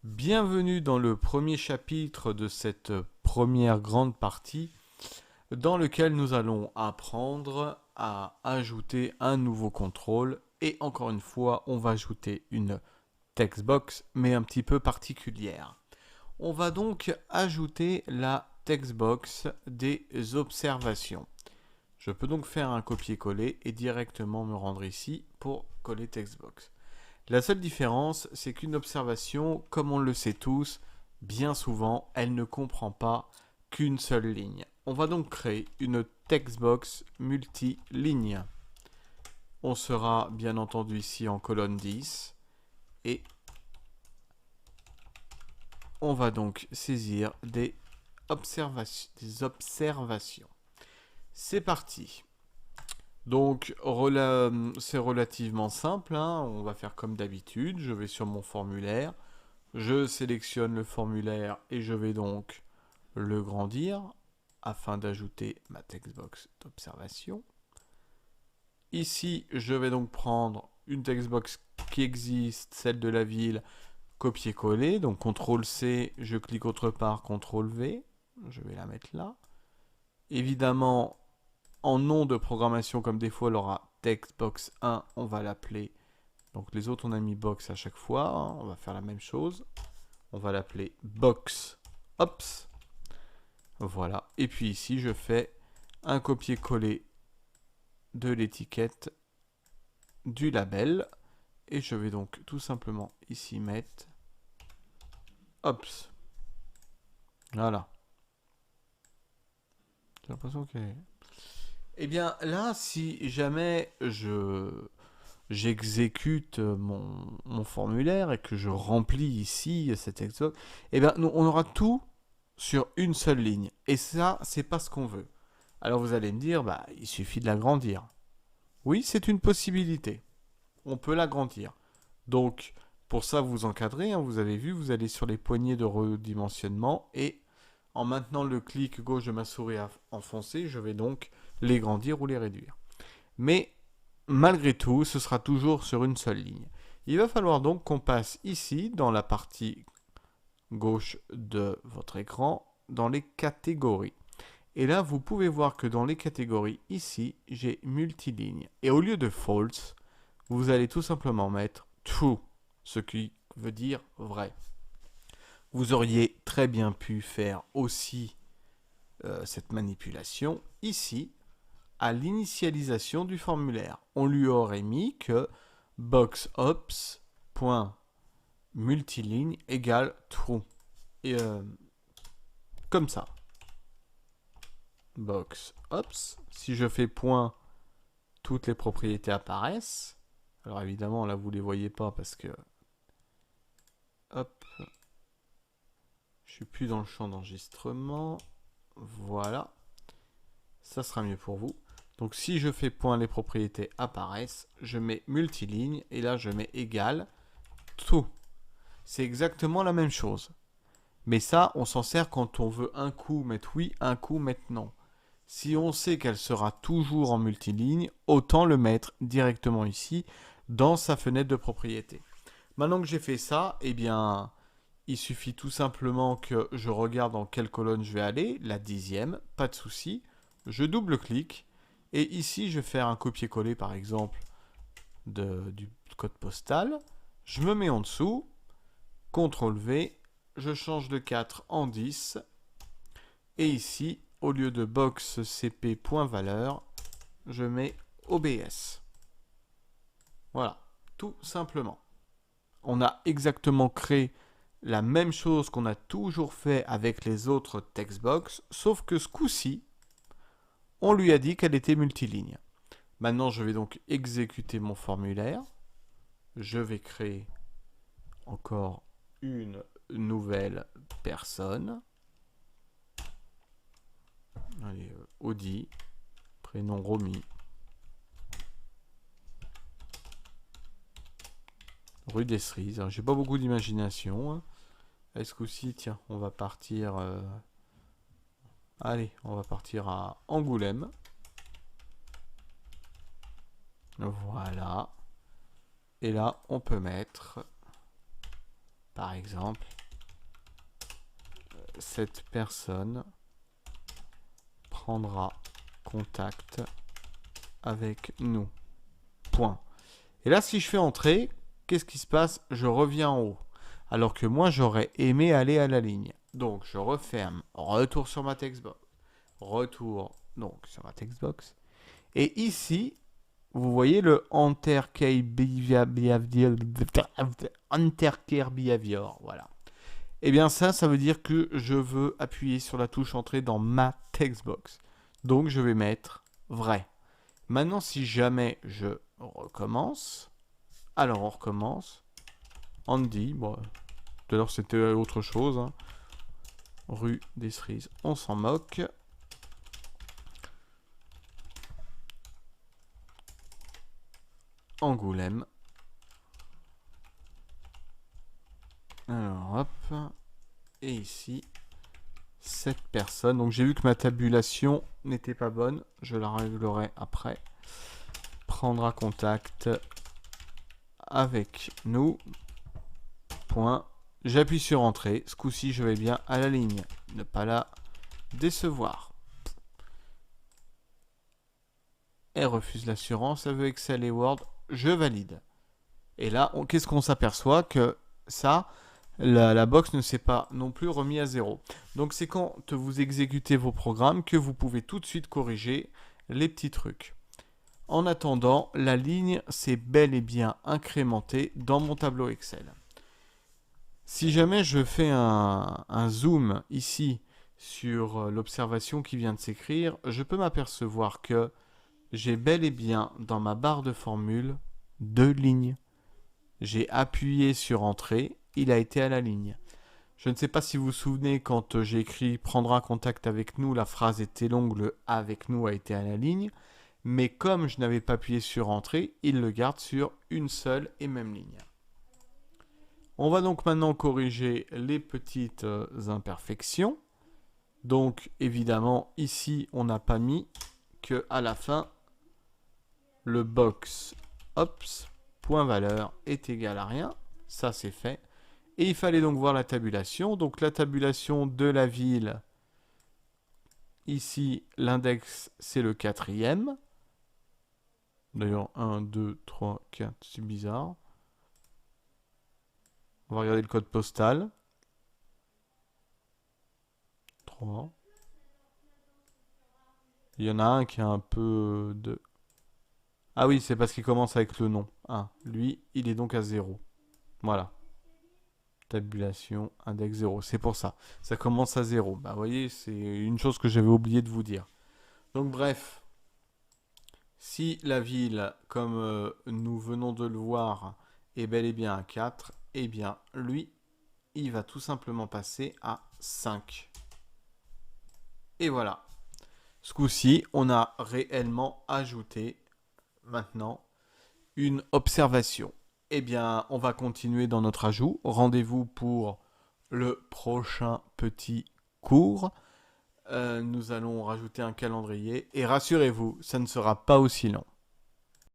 Bienvenue dans le premier chapitre de cette première grande partie dans lequel nous allons apprendre à ajouter un nouveau contrôle et encore une fois on va ajouter une textbox mais un petit peu particulière. On va donc ajouter la textbox des observations. Je peux donc faire un copier-coller et directement me rendre ici pour coller textbox. La seule différence, c'est qu'une observation, comme on le sait tous, bien souvent, elle ne comprend pas qu'une seule ligne. On va donc créer une textbox multiligne. On sera bien entendu ici en colonne 10 et on va donc saisir des observations. C'est parti. Donc c'est relativement simple, hein. On va faire comme d'habitude. Je vais sur mon formulaire. Je sélectionne le formulaire et je vais donc le grandir afin d'ajouter ma textbox d'observation. Ici, je vais donc prendre une textbox qui existe, celle de la ville, copier-coller. Donc CTRL-C, je clique autre part, CTRL-V. Je vais la mettre là. Évidemment, en nom de programmation, comme des fois, elle aura textbox 1, on va l'appeler. Donc les autres, on a mis box à chaque fois. Hein. On va faire la même chose. On va l'appeler box ops. Voilà. Et puis ici, je fais un copier-coller de l'étiquette du label. Et je vais donc tout simplement ici mettre ops. Voilà. J'ai l'impression que... Eh bien là, si jamais j'exécute mon formulaire et que je remplis ici cet exo, eh bien on aura tout sur une seule ligne. Et ça, c'est pas ce qu'on veut. Alors vous allez me dire, bah, il suffit de l'agrandir. Oui, c'est une possibilité. On peut l'agrandir. Donc, pour ça, vous encadrez. Hein, vous avez vu, vous allez sur les poignées de redimensionnement et en maintenant le clic gauche de ma souris enfoncé, je vais donc les grandir ou les réduire. Mais malgré tout, ce sera toujours sur une seule ligne. Il va falloir donc qu'on passe ici, dans la partie gauche de votre écran, dans les catégories. Et là, vous pouvez voir que dans les catégories, ici, j'ai multiligne. Et au lieu de false, vous allez tout simplement mettre true, ce qui veut dire vrai. Vous auriez très bien pu faire aussi cette manipulation ici, à l'initialisation du formulaire. On lui aurait mis que boxops.multiligne égale true. Et comme ça. Boxops. Si je fais point, toutes les propriétés apparaissent. Alors évidemment, là, vous ne les voyez pas parce que... Hop. Je suis plus dans le champ d'enregistrement. Voilà. Ça sera mieux pour vous. Donc si je fais point, les propriétés apparaissent. Je mets multiligne et là je mets égal tout. C'est exactement la même chose. Mais ça, on s'en sert quand on veut un coup mettre oui, un coup mettre non. Si on sait qu'elle sera toujours en multiligne, autant le mettre directement ici dans sa fenêtre de propriété. Maintenant que j'ai fait ça, eh bien, il suffit tout simplement que je regarde dans quelle colonne je vais aller, la 10e, pas de souci. Je double-clique et ici je vais faire un copier-coller par exemple du code postal. Je me mets en dessous, CTRL-V, je change de 4 en 10 et ici, au lieu de box cp.valeur, je mets OBS. Voilà, tout simplement. On a exactement créé la même chose qu'on a toujours fait avec les autres textbox, sauf que ce coup-ci, on lui a dit qu'elle était multiligne. Maintenant, je vais donc exécuter mon formulaire. Je vais créer encore une nouvelle personne. Allez, Audi, prénom Romy. Rue des Cerises. J'ai pas beaucoup d'imagination. Hein. Est-ce qu'aussi, tiens, on va partir... Allez, on va partir à Angoulême. Voilà. Et là, on peut mettre Par exemple, cette personne prendra contact avec nous. Point. Et là, si je fais entrer, qu'est-ce qui se passe? Je reviens en haut. Alors que moi, j'aurais aimé aller à la ligne. Donc, je referme, retour sur ma textbox, retour donc sur ma textbox. Et ici, vous voyez le Entercare Behavior. Voilà. Et bien ça veut dire que je veux appuyer sur la touche entrée dans ma textbox. Donc, je vais mettre vrai. Maintenant, si jamais je recommence, alors on recommence. Andy, bon, tout à l'heure c'était autre chose. Hein. Rue des Cerises, on s'en moque. Angoulême. Alors hop. Et ici, cette personne. Donc j'ai vu que ma tabulation n'était pas bonne. Je la réglerai après. Prendra contact avec nous. Point. J'appuie sur entrée. Ce coup-ci, je vais bien à la ligne. Ne pas la décevoir. Elle refuse l'assurance. Elle veut Excel et Word. Je valide. Et là, qu'est-ce qu'on s'aperçoit? Que ça, la box ne s'est pas non plus remis à zéro. Donc c'est quand vous exécutez vos programmes que vous pouvez tout de suite corriger les petits trucs. En attendant, la ligne s'est bel et bien incrémentée dans mon tableau Excel. Si jamais je fais un zoom ici sur l'observation qui vient de s'écrire, je peux m'apercevoir que j'ai bel et bien dans ma barre de formule 2 lignes. J'ai appuyé sur entrée, il a été à la ligne. Je ne sais pas si vous vous souvenez, quand j'ai écrit prendra contact avec nous, la phrase était longue, le avec nous a été à la ligne. Mais comme je n'avais pas appuyé sur entrée, il le garde sur une seule et même ligne. On va donc maintenant corriger les petites imperfections. Donc évidemment, ici, on n'a pas mis que à la fin, le box ops point valeur est égal à rien. Ça, c'est fait. Et il fallait donc voir la tabulation. Donc la tabulation de la ville, ici, l'index, c'est le 4e. D'ailleurs, 1, 2, 3, 4, c'est bizarre. On va regarder le code postal. 3. Il y en a un qui a un peu de... Ah oui, c'est parce qu'il commence avec le nom. 1. Lui, il est donc à 0. Voilà. Tabulation, index 0. C'est pour ça. Ça commence à 0. Bah, vous voyez, c'est une chose que j'avais oublié de vous dire. Donc, bref. Si la ville, comme nous venons de le voir, est bel et bien à 4, eh bien, lui, il va tout simplement passer à 5. Et voilà. Ce coup-ci, on a réellement ajouté maintenant une observation. Eh bien, on va continuer dans notre ajout. Rendez-vous pour le prochain petit cours. Nous allons rajouter un calendrier. Et rassurez-vous, ça ne sera pas aussi long.